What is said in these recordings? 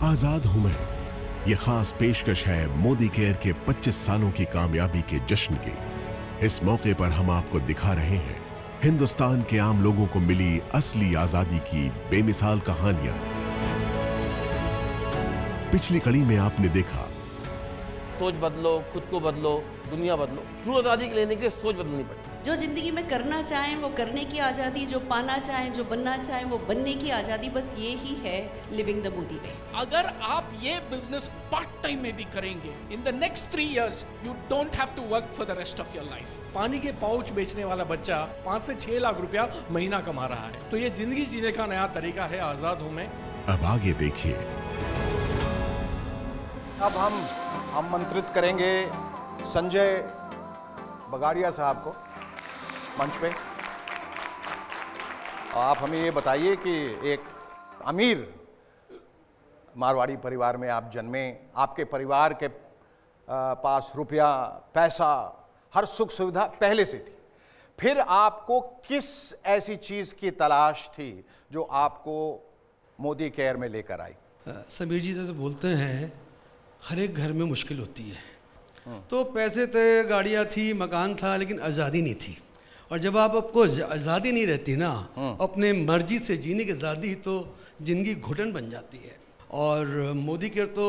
आजाद हूं मैं, ये खास पेशकश है मोदी केयर के 25 सालों की कामयाबी के जश्न की। इस मौके पर हम आपको दिखा रहे हैं हिंदुस्तान के आम लोगों को मिली असली आजादी की बेमिसाल कहानियां। पिछली कड़ी में आपने देखा सोच बदलो, खुद को बदलो, दुनिया बदलो। ट्रू आज़ादी लेने के लिए सोच बदलनी पड़ती। जो जिंदगी में करना चाहें वो करने की आज़ादी, जो पाना चाहें, जो बनना चाहें वो बनने की आज़ादी, बस ये ही है लिविंग द मोदी वे। अगर आप ये बिजनेस पार्ट टाइम में भी करेंगे, in the next 3 years you don't have to work for the rest of your life. पानी के पाउच बेचने वाला बच्चा 5 से 6 लाख रुपया महीना कमा रहा है। तो ये जिंदगी जीने का नया तरीका है आजाद हूं मैं। अब आगे देखिए। अब हम आमंत्रित करेंगे संजय बगाड़िया साहब को मंच पे। आप हमें ये बताइए कि एक अमीर मारवाड़ी परिवार में आप जन्मे, आपके परिवार के पास रुपया, पैसा, हर सुख सुविधा पहले से थी, फिर आपको किस ऐसी चीज़ की तलाश थी जो आपको मोदी केयर में लेकर आई? समीर जी तो बोलते हैं हर एक घर में मुश्किल होती है। तो पैसे थे, गाड़ियाँ थी, मकान था, लेकिन आज़ादी नहीं थी। और जब आपको आज़ादी नहीं रहती ना, अपने मर्जी से जीने की आज़ादी, तो ज़िंदगी घुटन बन जाती है। और मोदी केयर तो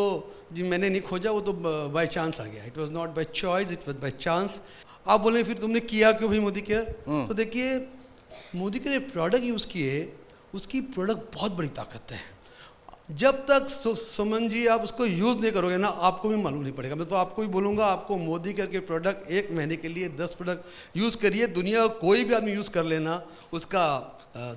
जी मैंने नहीं खोजा, वो तो बाय चांस आ गया। It was not by choice, it was by chance. आप बोले फिर तुमने किया क्यों भाई मोदी केयर? तो देखिए, मोदी केयर प्रोडक्ट यूज़ किए, उसकी प्रोडक्ट बहुत बड़ी ताकत है। जब तक सुमन जी आप उसको यूज़ नहीं करोगे ना, आपको भी मालूम नहीं पड़ेगा। मैं तो आपको ही बोलूँगा, आपको मोदी केयर के प्रोडक्ट 1 महीने के लिए 10 प्रोडक्ट यूज़ करिए, दुनिया का कोई भी आदमी यूज़ कर लेना, उसका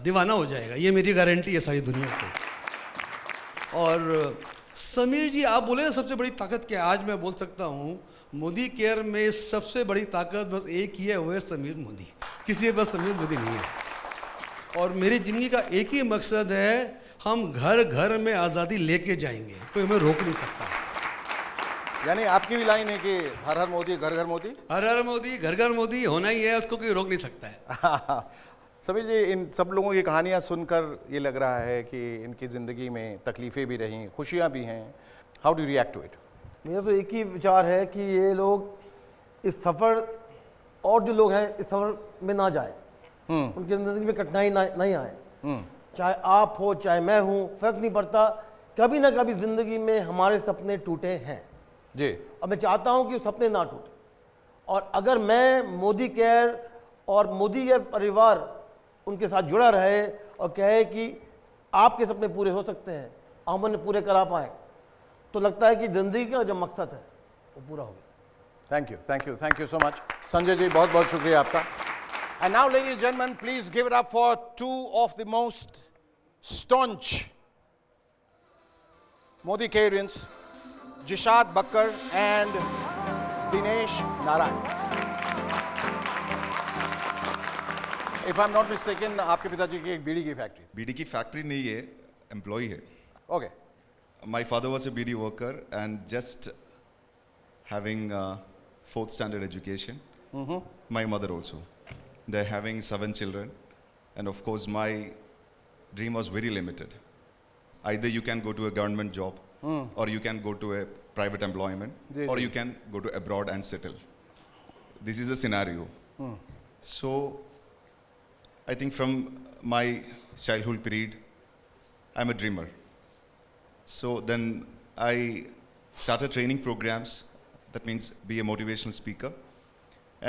दीवाना हो जाएगा। ये मेरी गारंटी है सारी दुनिया को। और समीर जी आप बोले ना सबसे बड़ी ताकत क्या है, आज मैं बोल सकता हूँ मोदी केयर में सबसे बड़ी ताकत बस एक ही है, वो है समीर मोदी। किसी के पास समीर मोदी नहीं है। और मेरी ज़िंदगी का एक ही मकसद है, हम घर घर में आज़ादी लेके जाएंगे, कोई हमें रोक नहीं सकता। यानी आपकी भी लाइन है कि हर हर मोदी घर घर मोदी। हर हर मोदी घर घर मोदी होना ही है, उसको कोई रोक नहीं सकता है। समीर जी, इन सब लोगों की कहानियां सुनकर ये लग रहा है कि इनकी ज़िंदगी में तकलीफ़ें भी रहीं, खुशियां भी हैं। How do react to it? मेरा तो एक ही विचार है कि ये लोग इस सफ़र, और जो लोग हैं इस सफ़र में ना जाए, उनकी ज़िंदगी में कठिनाई नहीं आए। चाहे आप हो, चाहे मैं हूँ, फ़र्क नहीं पड़ता। कभी ना कभी ज़िंदगी में हमारे सपने टूटे हैं जी। और मैं चाहता हूँ कि वो सपने ना टूटे। और अगर मैं मोदी केयर और मोदी केयर परिवार उनके साथ जुड़ा रहे और कहे कि आपके सपने पूरे हो सकते हैं, हम उन्हें पूरे करा पाएँ, तो लगता है कि ज़िंदगी का जो मकसद है वो पूरा हो गया। Thank you, thank you, thank you so much Sanjay ji, बहुत बहुत शुक्रिया आपका। And now, ladies and gentlemen, please give it up for 2 of the most staunch Modi Careans, Jishad Bakkar and Dinesh Narayan. If I'm not mistaken, आपके पिताजी की एक बीड़ी की factory? बीड़ी की फैक्ट्री नहीं है, एम्प्लॉय है। Okay. My father was a BD worker and just having 4th standard education. My mother also. They're having 7 children, and of course my dream was very limited. Either you can go to a government job, or you can go to a private employment, or you can go to abroad and settle. This is a scenario. So I think from my childhood period, I'm a dreamer. So then I started training programs, that means be a motivational speaker.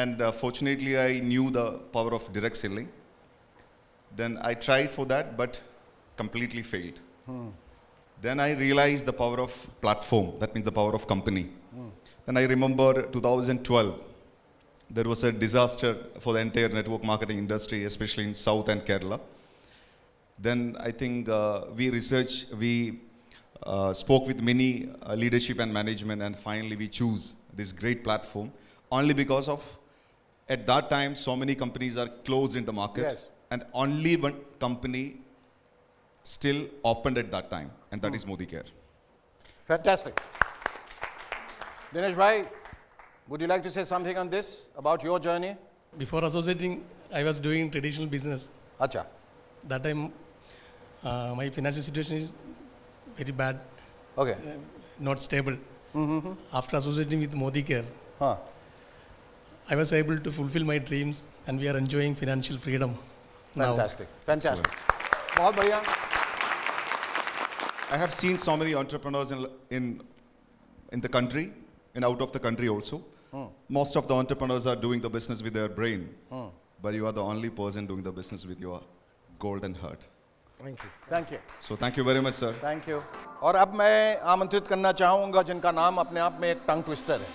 And fortunately, I knew the power of direct selling. Then I tried for that, but completely failed. Then I realized the power of platform, that means the power of company. Then I remember 2012, there was a disaster for the entire network marketing industry, especially in South and Kerala. Then I think we spoke with many leadership and management, and finally we choose this great platform only because of, at that time, so many companies are closed in the market. Yes. And only one company still opened at that time, and that is Modi Care. Fantastic. Dinesh bhai, would you like to say something on this, about your journey? Before associating, I was doing traditional business. Acha. That time, my financial situation is very bad. Okay. not stable. After associating with Modi Care, हाँ. I was able to fulfill my dreams and we are enjoying financial freedom now. Fantastic. Fantastic. बहुत बढ़िया. I have seen so many entrepreneurs in the country and out of the country also. Most of the entrepreneurs are doing the business with their brain, but you are the only person doing the business with your golden heart. Thank you. Thank you. So thank you very much, sir. Thank you. और अब मैं आमंत्रित करना चाहूँगा जिनका नाम अपने आप में एक टंग ट्विस्टर है,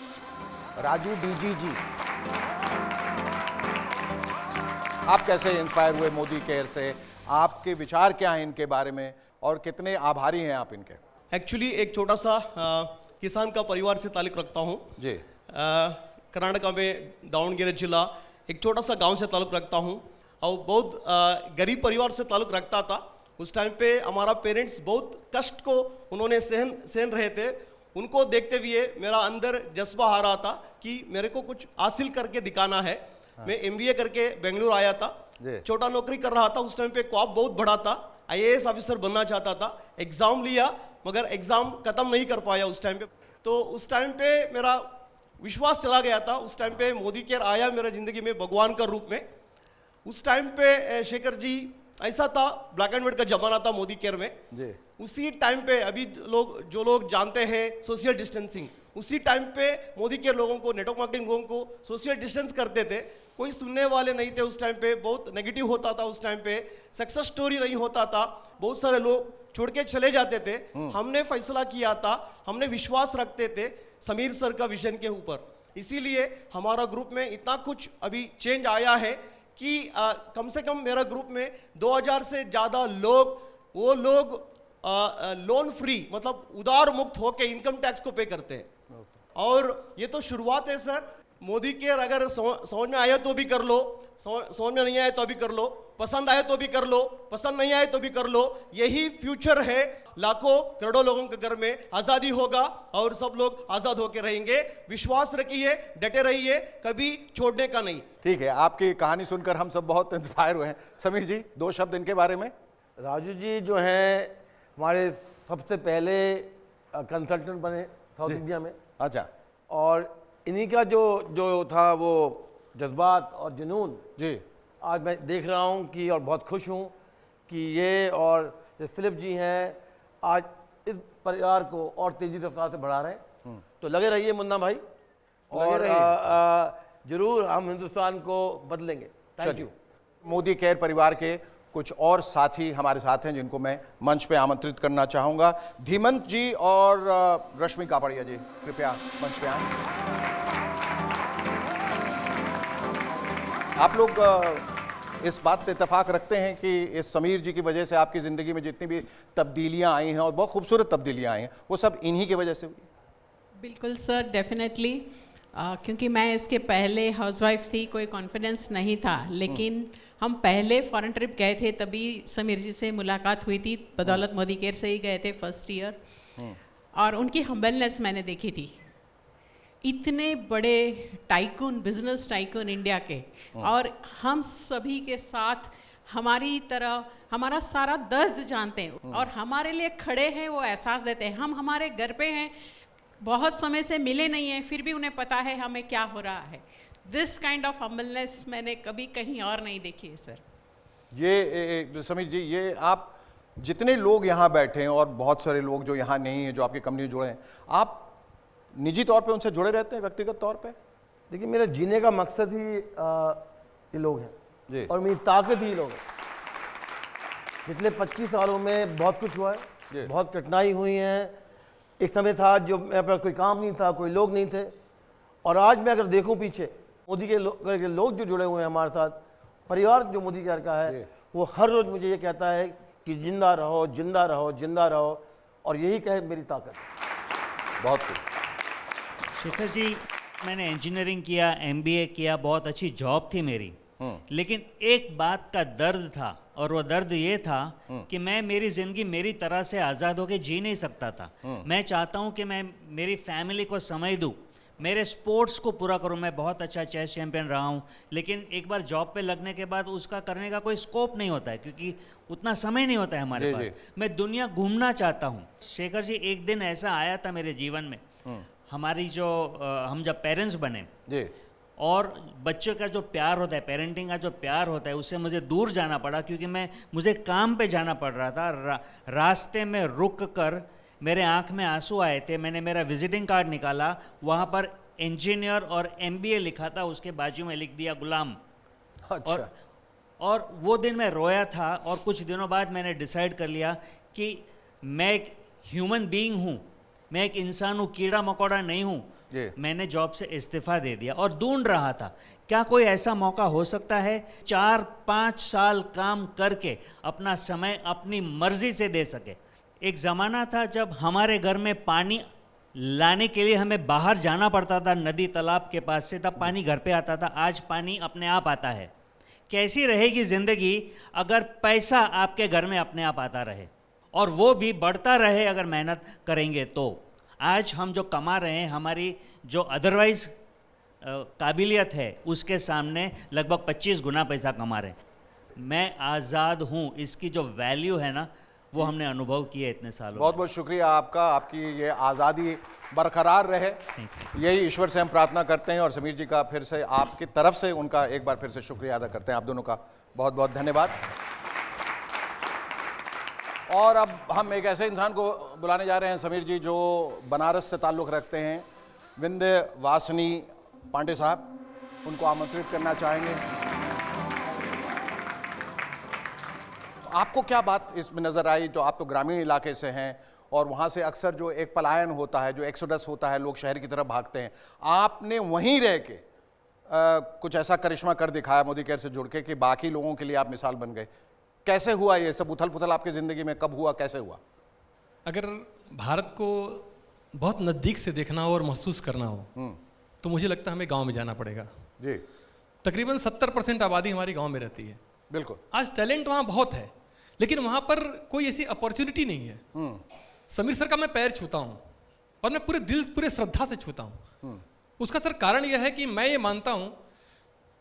राजू डीजी जी. आप कैसे इंस्पायर हुए मोदी केयर से? आपके विचार क्या हैं इनके बारे में और कितने आभारी हैं आप इनके? एक्चुअली एक छोटा सा किसान का परिवार से ताल्लुक रखता हूँ जी. कर्नाटका में दावणगेरे जिला एक छोटा सा गांव से ताल्लुक रखता हूँ और बहुत गरीब परिवार से ताल्लुक रखता था. उस टाइम पे हमारा पेरेंट्स बहुत कष्ट को उन्होंने सहन रहे थे. उनको देखते हुए मेरा अंदर जज्बा आ रहा था कि मेरे को कुछ हासिल करके दिखाना है. मैं MBA करके बेंगलुरु आया था. छोटा नौकरी कर रहा था. उस टाइम पे ख्वाब बहुत बड़ा था, IAS ऑफिसर बनना चाहता था. एग्जाम लिया मगर एग्जाम खत्म नहीं कर पाया उस टाइम पे. तो उस टाइम पे मेरा विश्वास चला गया था. उस टाइम पे मोदी केयर आया मेरा जिंदगी में भगवान का रूप में. उस टाइम पे शेखर जी ऐसा था, ब्लैक एंड व्हाइट का जमाना था मोदी केयर में जी. उसी टाइम पे अभी जो लोग जानते हैं सोशल डिस्टेंसिंग, उसी टाइम पे मोदी केयर लोगों को, नेटवर्क मार्केटिंग लोगों को सोशल डिस्टेंस करते थे. कोई सुनने वाले नहीं थे उस टाइम पे. बहुत नेगेटिव होता था उस टाइम पे. सक्सेस स्टोरी नहीं होता था. बहुत सारे लोग छोड़ के चले जाते थे. हमने फैसला किया था, हमने विश्वास रखते थे समीर सर का विजन के ऊपर. इसीलिए हमारा ग्रुप में इतना कुछ अभी चेंज आया है कि कम से कम मेरा ग्रुप में 2000 से ज़्यादा लोग लोन फ्री मतलब उधार मुक्त होकर इनकम टैक्स को पे करते हैं. और ये तो शुरुआत है सर. मोदी केयर अगर समझ में आया तो भी कर लो, समझ में नहीं आया तो भी कर लो, पसंद आए तो भी कर लो, पसंद नहीं आए तो भी कर लो. यही फ्यूचर है. लाखों करोड़ों लोगों के घर में आज़ादी होगा और सब लोग आज़ाद होकर रहेंगे. विश्वास रखिए, डटे रहिए, कभी छोड़ने का नहीं. ठीक है. आपकी कहानी सुनकर हम सब बहुत इंस्पायर हुए हैं. समीर जी, 2 शब्द इनके बारे में. राजू जी जो हैं हमारे सबसे पहले कंसल्टेंट बने साउथ इंडिया में. अच्छा. और इन्हीं का जो था वो जज्बात और जुनून जी. आज मैं देख रहा हूँ कि और बहुत खुश हूँ कि ये और जो फिलिप जी हैं आज इस परिवार को और तेज़ी रफ्तार से बढ़ा रहे हैं. तो लगे रहिए मुन्ना भाई, और जरूर हम हिंदुस्तान को बदलेंगे. Thank you. मोदी केयर परिवार के कुछ और साथी हमारे साथ हैं जिनको मैं मंच पे आमंत्रित करना चाहूँगा. धीमंत जी और रश्मि कापड़िया जी कृपया मंच पे आएं. आप लोग इस बात से इत्तेफाक रखते हैं कि इस समीर जी की वजह से आपकी ज़िंदगी में जितनी भी तब्दीलियां आई हैं और बहुत खूबसूरत तब्दीलियां आई हैं वो सब इन्हीं की वजह से हुई? बिल्कुल सर, डेफिनेटली. क्योंकि मैं इसके पहले हाउसवाइफ थी, कोई कॉन्फिडेंस नहीं था. लेकिन हम पहले फॉरेन ट्रिप गए थे तभी समीर जी से मुलाकात हुई थी. बदौलत मोदी केयर से ही गए थे फर्स्ट ईयर. और उनकी हम्बलनेस मैंने देखी थी. इतने बड़े टाइकून, बिजनेस टाइकून इंडिया के, और हम सभी के साथ हमारी तरह हमारा सारा दर्द जानते हैं और हमारे लिए खड़े हैं, वो एहसास देते हैं. हम हमारे घर पे हैं, बहुत समय से मिले नहीं हैं, फिर भी उन्हें पता है हमें क्या हो रहा है. दिस काइंड ऑफ हम्बलनेस मैंने कभी कहीं और नहीं देखी है सर. ये समीर जी, ये आप जितने लोग यहाँ बैठे हैं और बहुत सारे लोग जो यहाँ नहीं हैं, जो आपकी कंपनी जुड़े हैं, आप निजी तौर पे उनसे जुड़े रहते हैं व्यक्तिगत तौर पे? देखिए, मेरा जीने का मकसद ही ये लोग हैं जी. और मेरी ताकत ही लोग हैं. पिछले 25 सालों में बहुत कुछ हुआ है, बहुत कठिनाई हुई हैं. एक समय था जो मेरे पास कोई काम नहीं था, कोई लोग नहीं थे. और आज मैं अगर देखूं पीछे, मोदी के लोग जो जुड़े हुए हैं हमारे साथ, परिवार जो मोदी केयर का है, वो हर रोज़ मुझे ये कहता है कि जिंदा रहो, जिंदा रहो, जिंदा रहो. और यही कहे मेरी ताकत. बहुत कुछ. शेखर जी, मैंने इंजीनियरिंग किया, MBA किया, बहुत अच्छी जॉब थी मेरी. लेकिन एक बात का दर्द था, और वो दर्द ये था कि मैं मेरी ज़िंदगी मेरी तरह से आज़ाद होकर जी नहीं सकता था. मैं चाहता हूँ कि मैं मेरी फैमिली को समय दूँ, मेरे स्पोर्ट्स को पूरा करूं। मैं बहुत अच्छा चेस चैंपियन रहा हूं, लेकिन एक बार जॉब पे लगने के बाद उसका करने का कोई स्कोप नहीं होता है, क्योंकि उतना समय नहीं होता है हमारे पास। मैं दुनिया घूमना चाहता हूं। शेखर जी, एक दिन ऐसा आया था मेरे जीवन में, हमारी जो हम जब पेरेंट्स बने जी, और बच्चों का जो प्यार होता है, पेरेंटिंग का जो प्यार होता है, उससे मुझे दूर जाना पड़ा, क्योंकि मुझे काम पे जाना पड़ रहा था। रास्ते में रुक कर मेरे आंख में आंसू आए थे। मैंने मेरा विजिटिंग कार्ड निकाला, वहाँ पर इंजीनियर और MBA लिखा था, उसके बाजू में लिख दिया गुलाम। अच्छा। और वो दिन मैं रोया था, और कुछ दिनों बाद मैंने डिसाइड कर लिया कि मैं एक ह्यूमन बीइंग हूँ, मैं एक इंसान हूँ, कीड़ा मकोड़ा नहीं हूँ। मैंने जॉब से इस्तीफा दे दिया और ढूंढ रहा था क्या कोई ऐसा मौका हो सकता है 4-5 साल काम करके अपना समय अपनी मर्जी से दे सके। एक ज़माना था जब हमारे घर में पानी लाने के लिए हमें बाहर जाना पड़ता था, नदी तालाब के पास से, तब पानी घर पे आता था। आज पानी अपने आप आता है। कैसी रहेगी ज़िंदगी अगर पैसा आपके घर में अपने आप आता रहे, और वो भी बढ़ता रहे अगर मेहनत करेंगे तो। आज हम जो कमा रहे हैं, हमारी जो अदरवाइज काबिलियत है, उसके सामने लगभग 25 गुना पैसा कमा रहे हैं। मैं आज़ाद हूँ, इसकी जो वैल्यू है ना, वो हमने अनुभव किया इतने सालों। बहुत बहुत शुक्रिया आपका, आपकी ये आज़ादी बरकरार रहे, यही ईश्वर से हम प्रार्थना करते हैं। और समीर जी का फिर से आपकी तरफ से उनका एक बार फिर से शुक्रिया अदा करते हैं। आप दोनों का बहुत बहुत धन्यवाद। और अब हम एक ऐसे इंसान को बुलाने जा रहे हैं समीर जी, जो बनारस से ताल्लुक़ रखते हैं, विंध्यवासिनी पांडे साहब, उनको आमंत्रित करना चाहेंगे। आपको क्या बात इसमें नज़र आई, जो आप तो ग्रामीण इलाके से हैं और वहाँ से अक्सर जो एक पलायन होता है, जो एक्सोडस होता है, लोग शहर की तरफ भागते हैं, आपने वहीं रह के कुछ ऐसा करिश्मा कर दिखाया मोदी केयर से जुड़ के कि बाकी लोगों के लिए आप मिसाल बन गए। कैसे हुआ ये सब उथल पुथल आपकी ज़िंदगी में, कब हुआ, कैसे हुआ? अगर भारत को बहुत नज़दीक से देखना हो और महसूस करना हो तो मुझे लगता है हमें गांव में जाना पड़ेगा जी। तकरीबन 70% आबादी हमारी गांव में रहती है। बिल्कुल। आज टैलेंट वहाँ बहुत है, लेकिन वहाँ पर कोई ऐसी अपॉर्चुनिटी नहीं है। समीर सर का मैं पैर छूता हूँ और मैं पूरे दिल, पूरे श्रद्धा से छूता हूँ। उसका सर कारण यह है कि मैं ये मानता हूँ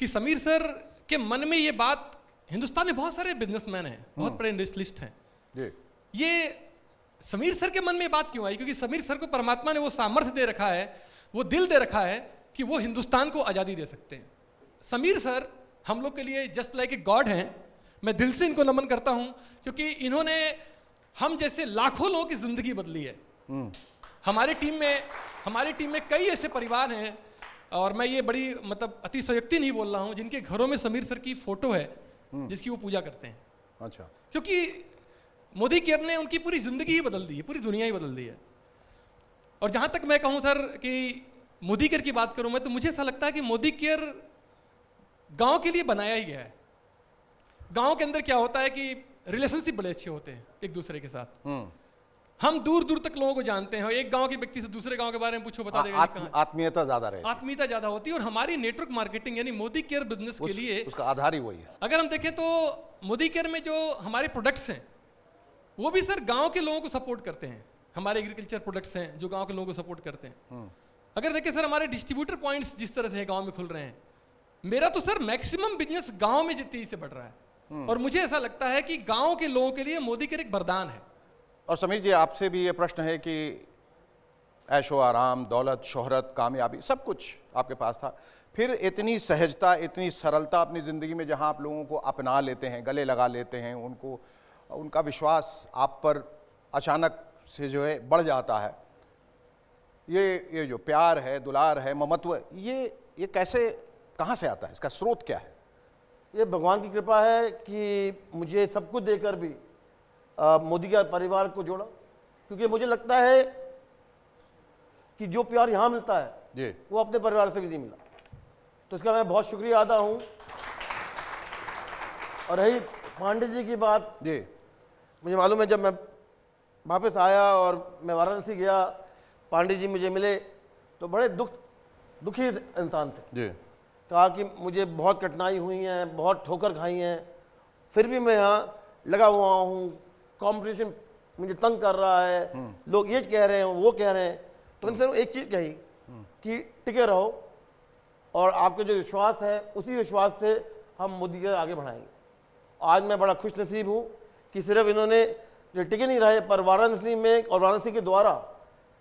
कि समीर सर के मन में ये बात, हिंदुस्तान में बहुत सारे बिजनेसमैन हैं, बहुत बड़े इंडस्ट्रियलिस्ट हैं, ये समीर सर के मन में बात क्यों आई? क्योंकि समीर सर को परमात्मा ने वो सामर्थ्य दे रखा है, वो दिल दे रखा है कि वो हिंदुस्तान को आज़ादी दे सकते हैं। समीर सर हम लोग के लिए जस्ट लाइक ए गॉड हैं। मैं दिल से इनको नमन करता हूं, क्योंकि इन्होंने हम जैसे लाखों लोगों की ज़िंदगी बदली है। हमारी टीम में कई ऐसे परिवार हैं, और मैं ये बड़ी मतलब अतिशयोक्ति नहीं बोल रहा हूँ, जिनके घरों में समीर सर की फोटो है जिसकी वो पूजा करते हैं। अच्छा। क्योंकि मोदी केयर ने उनकी पूरी ज़िंदगी ही बदल दी है, पूरी दुनिया ही बदल दी है। और जहाँ तक मैं कहूँ सर कि मोदी केयर की बात करूँ मैं, तो मुझे ऐसा लगता है कि मोदी केयर गांव के लिए बनाया ही गया है। गांव के अंदर क्या होता है कि रिलेशनशिप बड़े अच्छे होते हैं एक दूसरे के साथ। हम दूर दूर तक लोगों को जानते हैं, एक गांव के व्यक्ति से दूसरे गांव के बारे में पूछो, बता देगा। आत्मीयता ज्यादा रहती है, आत्मीयता ज्यादा होती है। और हमारी नेटवर्क मार्केटिंग यानी मोदी केयर बिजनेस के लिए उसका आधार ही वही है। अगर हम देखें तो मोदी केयर में जो हमारे प्रोडक्ट्स हैं वो भी सर गांव के लोगों को सपोर्ट करते हैं। हमारे एग्रीकल्चर प्रोडक्ट्स हैं जो गांव के लोगों को सपोर्ट करते हैं। अगर देखें सर हमारे डिस्ट्रीब्यूटर पॉइंट्स जिस तरह से गांव में खुल रहे हैं, मेरा तो सर मैक्सिमम बिजनेस गांव में तेजी से बढ़ रहा है। और मुझे ऐसा लगता है कि गांव के लोगों के लिए मोदी केयर एक वरदान है। और समीर जी, आपसे भी ये प्रश्न है कि ऐशो आराम, दौलत, शोहरत, कामयाबी सब कुछ आपके पास था, फिर इतनी सहजता, इतनी सरलता अपनी ज़िंदगी में, जहां आप लोगों को अपना लेते हैं, गले लगा लेते हैं, उनका विश्वास आप पर अचानक से जो है बढ़ जाता है। ये जो प्यार है, दुलार है, ममत्व, ये कैसे, कहाँ से आता है? इसका स्रोत क्या है? ये भगवान की कृपा है कि मुझे सब कुछ देकर भी मोदी के परिवार को जोड़ा। क्योंकि मुझे लगता है कि जो प्यार यहाँ मिलता है वो अपने परिवार से भी नहीं मिला, तो इसका मैं बहुत शुक्रिया अदा हूँ। और रही पांडे जी की बात, मुझे मालूम है जब मैं वापस आया और मैं वाराणसी गया, पांडे जी मुझे मिले तो बड़े दुखी इंसान थे। कहा कि मुझे बहुत कठिनाई हुई हैं, बहुत ठोकर खाई हैं, फिर भी मैं यहाँ लगा हुआ हूँ, कंपटीशन मुझे तंग कर रहा है, लोग ये कह रहे हैं, वो कह रहे हैं। तो मैंने सर एक चीज़ कही कि टिके रहो और आपके जो विश्वास है उसी विश्वास से हम मोदी केयर आगे बढ़ाएंगे। आज मैं बड़ा खुश नसीब हूँ कि सिर्फ इन्होंने जो टिके नहीं रहे पर वाराणसी में और वाराणसी के द्वारा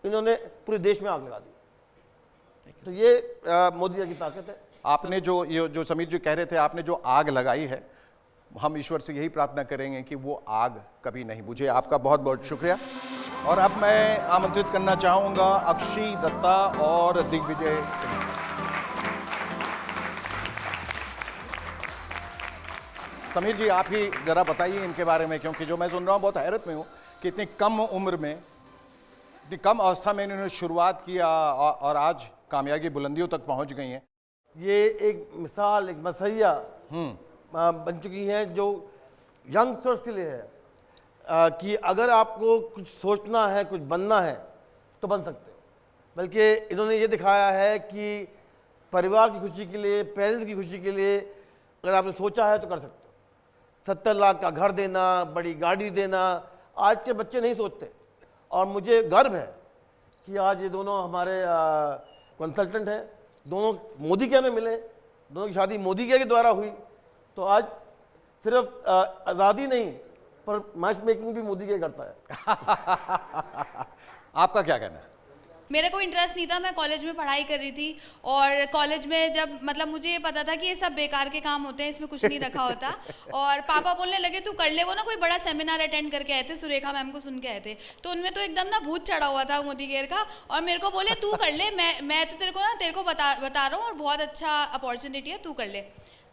इन्होंने पूरे देश में आग लगा दी। तो ये मोदी जी की ताकत है। आपने जो समीर जी कह रहे थे, आपने जो आग लगाई है, हम ईश्वर से यही प्रार्थना करेंगे कि वो आग कभी नहीं बुझे। आपका बहुत बहुत शुक्रिया। और अब मैं आमंत्रित करना चाहूँगा अक्षी दत्ता और दिग्विजय सिंह। समीर जी, आप ही जरा बताइए इनके बारे में, क्योंकि जो मैं सुन रहा हूँ बहुत हैरत में हूँ कि इतनी कम उम्र में, इतनी कम अवस्था में इन्होंने शुरुआत किया और आज कामयाबी बुलंदियों तक पहुँच गई हैं। ये एक मिसाल, एक मसैया बन चुकी हैं जो यंगस्टर्स के लिए है कि अगर आपको कुछ सोचना है, कुछ बनना है तो बन सकते हो। बल्कि इन्होंने ये दिखाया है कि परिवार की खुशी के लिए, पेरेंट्स की खुशी के लिए अगर आपने सोचा है तो कर सकते हो। 70 लाख का घर देना, बड़ी गाड़ी देना, आज के बच्चे नहीं सोचते। और मुझे गर्व है कि आज ये दोनों हमारे कंसल्टेंट हैं, दोनों मोदी केयर में मिले, दोनों की शादी मोदी केयर के द्वारा हुई। तो आज सिर्फ आज़ादी नहीं पर मैच मेकिंग भी मोदी केयर करता है। आपका क्या कहना है? मेरा कोई इंटरेस्ट नहीं था, मैं कॉलेज में पढ़ाई कर रही थी और कॉलेज में जब मतलब मुझे ये पता था कि ये सब बेकार के काम होते हैं, इसमें कुछ नहीं रखा होता। और पापा बोलने लगे तू कर ले। वो ना कोई बड़ा सेमिनार अटेंड करके आए थे, सुरेखा मैम को सुन के आए थे, तो उनमें तो एकदम ना भूत चढ़ा हुआ था मोदी केयर का। और मेरे को बोले तू कर ले, मैं तो तेरे को बता रहा हूँ और बहुत अच्छा अपॉर्चुनिटी है, तू कर ले।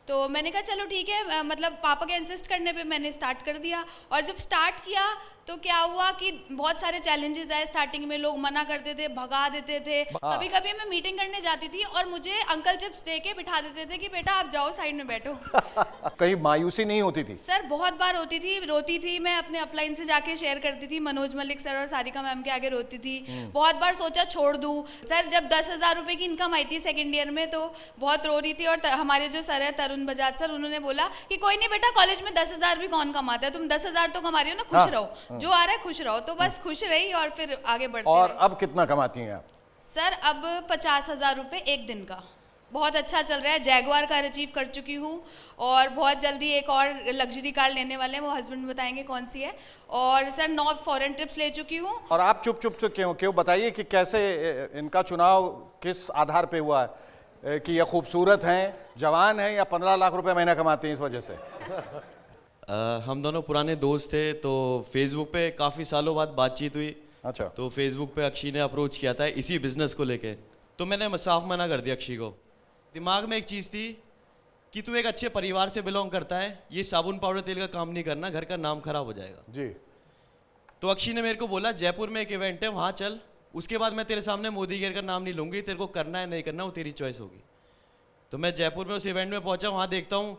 तो मैंने कहा चलो ठीक है, मतलब पापा के इंसिस्ट करने पे मैंने स्टार्ट कर दिया। और जब स्टार्ट किया तो क्या हुआ कि बहुत सारे चैलेंजेस आए। स्टार्टिंग में लोग मना करते थे, भगा देते थे। कभी कभी मैं मीटिंग करने जाती थी और मुझे अंकल चिप्स दे के बिठा देते थे कि बेटा आप जाओ साइड में बैठो। कहीं मायूसी नहीं होती थी? सर बहुत बार होती थी, रोती थी। मैं अपने अपलाइन से जाके शेयर करती थी, मनोज मलिक सर और सारिका मैम के आगे रोती थी। बहुत बार सोचा छोड़ दूं। सर जब 10,000 रुपए की इनकम आई थी सेकेंड ईयर में तो बहुत रो रही थी। और हमारे जो सर है तरुण बजाज सर, उन्होंने बोला कि कोई नहीं बेटा, कॉलेज में 10,000 भी कौन कमाता है, तुम 10,000 तो कमा रही हो ना, खुश रहो, जो आ रहा है खुश रहो। तो बस खुश रही और फिर आगे बढ़ते और रही। अब कितना कमाती हैं आप? सर अब 50,000 रुपए एक दिन का, बहुत अच्छा चल रहा है। जैगवार कार अचीव कर चुकी हूँ और बहुत जल्दी एक और लग्जरी कार लेने वाले हैं, वो हस्बैंड बताएंगे कौन सी है। और सर 9 फॉरेन ट्रिप्स ले चुकी हूँ। और आप चुप चुप से क्यों बताइए कि कैसे इनका चुनाव किस आधार पे हुआ है कि ये खूबसूरत हैं, जवान हैं या 15 लाख रुपए महीना कमाते हैं इस वजह से? हम दोनों पुराने दोस्त थे, तो फेसबुक पे काफ़ी सालों बाद बातचीत हुई। अच्छा। तो फेसबुक पे अक्षी ने अप्रोच किया था इसी बिजनेस को लेके, तो मैंने साफ मना कर दिया अक्षी को। दिमाग में एक चीज़ थी कि तू एक अच्छे परिवार से बिलोंग करता है, ये साबुन पाउडर तेल का काम नहीं करना, घर का नाम खराब हो जाएगा जी। तो अक्षी ने मेरे को बोला जयपुर में एक इवेंट है वहाँ चल, उसके बाद मैं तेरे सामने मोदी केयर का नाम नहीं लूँगी, तेरे को करना है नहीं करना वो तेरी चॉइस होगी। तो मैं जयपुर में उस इवेंट में पहुँचा, वहाँ देखता हूँ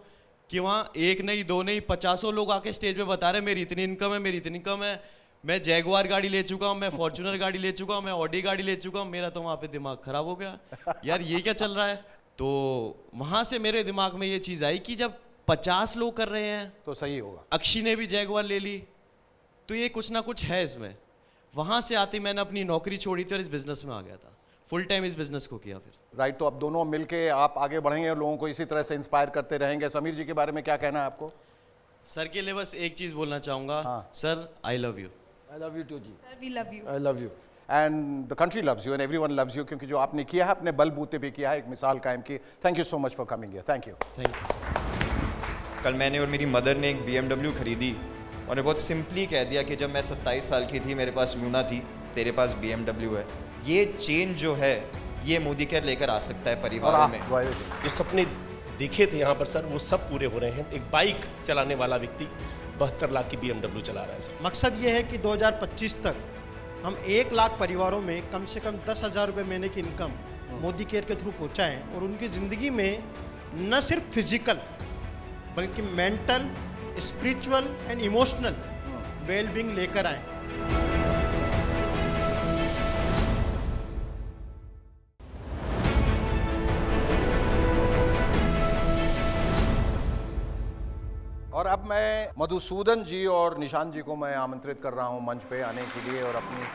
कि वहाँ एक नहीं दो नहीं 50 लोग आके स्टेज पे बता रहे मेरी इतनी इनकम है, मेरी इतनी इनकम है, मैं जैगुआर गाड़ी ले चुका हूँ, मैं फॉर्च्यूनर गाड़ी ले चुका हूँ, मैं ऑडी गाड़ी ले चुका हूँ। मेरा तो वहाँ पे दिमाग खराब हो गया, यार ये क्या चल रहा है। तो वहाँ से मेरे दिमाग में ये चीज़ आई कि जब 50 लोग कर रहे हैं तो सही होगा। अक्षी ने भी जैगुआर ले ली तो ये कुछ ना कुछ है इसमें। वहाँ से आती मैंने अपनी नौकरी छोड़ी थी और इस बिज़नेस में आ गया था, फुल टाइम इस बिज़नेस को किया फिर। राइट, तो अब दोनों मिलके आप आगे बढ़ेंगे और लोगों को इसी तरह से इंस्पायर करते रहेंगे। समीर जी के बारे में क्या कहना है आपको? सर के लिए बस एक चीज़ बोलना चाहूँगा, sir I love you. I love you too ji. Sir we love you. I love you and the country loves you and everyone loves you, क्योंकि जो आपने किया है अपने बलबूते पे किया है, एक मिसाल कायम की। Thank you so much for coming here. Thank you. Thank you. कल मैंने और मेरी मदर ने एक BMW खरीदी और बहुत सिंपली कह दिया कि जब मैं 27 साल की थी मेरे पास लूना थी, तेरे पास BMW है। ये चेंज जो है ये मोदी केयर लेकर आ सकता है परिवार में। जो सपने देखे थे यहाँ पर सर वो सब पूरे हो रहे हैं। एक बाइक चलाने वाला व्यक्ति 72 लाख की BMW चला रहा है सर। मकसद ये है कि 2025 तक हम 1 लाख परिवारों में कम से कम 10,000 रुपये महीने की इनकम मोदी केयर के थ्रू पहुँचाएँ और उनकी ज़िंदगी में न सिर्फ फिजिकल बल्कि mental, spiritual and emotional wellbeing लेकर आएँ। और अब मैं मधुसूदन जी और निशान जी को मैं आमंत्रित कर रहा हूं मंच पे आने के लिए और अपनी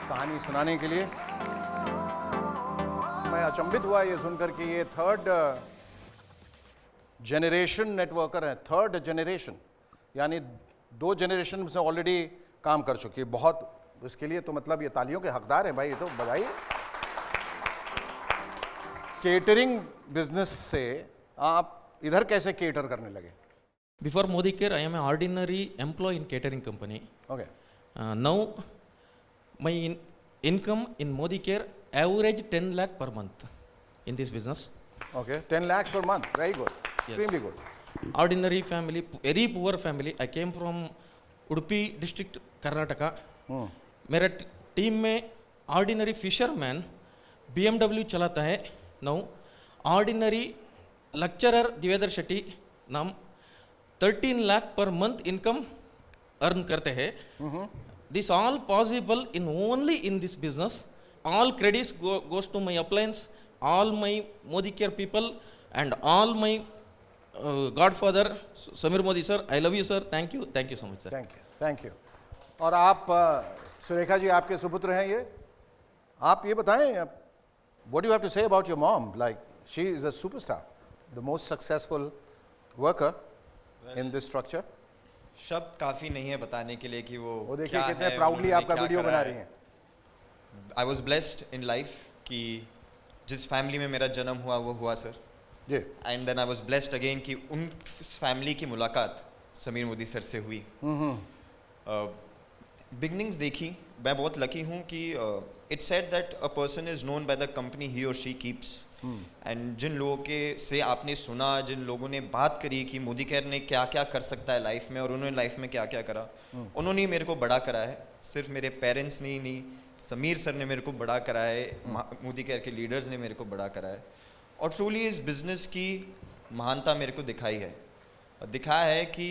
कहानी सुनाने के लिए। मैं अचंभित हुआ ये सुनकर कि ये थर्ड जनरेशन नेटवर्कर है, थर्ड जनरेशन, यानी 2 जनरेशन से ऑलरेडी काम कर चुकी है। बहुत इसके लिए तो मतलब ये तालियों के हकदार हैं भाई, ये तो बधाई। केटरिंग बिजनेस से आप इधर कैसे केटर करने लगे? Before Modi Care, I am an ordinary employee in catering company. Okay. Now, my income in Modi Care average 10 lakh per month in this business. Okay, 10 lakhs per month. Very good. Extremely good. Ordinary family, very poor family. I came from Udupi district, Karnataka. मेरा team में ordinary fisherman BMW चलाता है। now ordinary lecturer Divedar Shetty नाम 13 लाख पर month income earn करते हैं। This all possible in only in this business. All credits goes to my uplines, all my Modicare people and all my godfather Sameer Modi sir. I love you sir, thank you so much sir. Thank you. और आप सुरेखा जी आपके सुपुत्र हैं ये, आप ये बताएं what you have to say about your mom? Like she is a superstar, the most successful worker in this structure. शब्द काफ़ी नहीं है बताने के लिए कि वो देखिए क्या कितने है, प्राउडली उन्होंने आपका क्या वीडियो करा बना है। रही हैं। I was blessed in life कि जिस फैमिली में मेरा जन्म हुआ वो हुआ sir ji. And then I was blessed again कि उन फैमिली की मुलाकात समीर मोदी सर से हुई। बिगनिंग्स देखी, मैं बहुत लकी हूँ कि it's said that a person is known by the company he और शी कीप्स। एंड जिन लोगों के से आपने सुना, जिन लोगों ने बात करी कि मोदी केयर ने क्या क्या कर सकता है लाइफ में और उन्होंने लाइफ में क्या क्या करा, उन्होंने मेरे को बड़ा करा है। सिर्फ मेरे पेरेंट्स ने ही नहीं, समीर सर ने मेरे को बड़ा करा है, मोदी केयर के लीडर्स ने मेरे को बड़ा करा है। और ट्रूली इस बिज़नेस की महानता मेरे को दिखाई है। और दिखाया है कि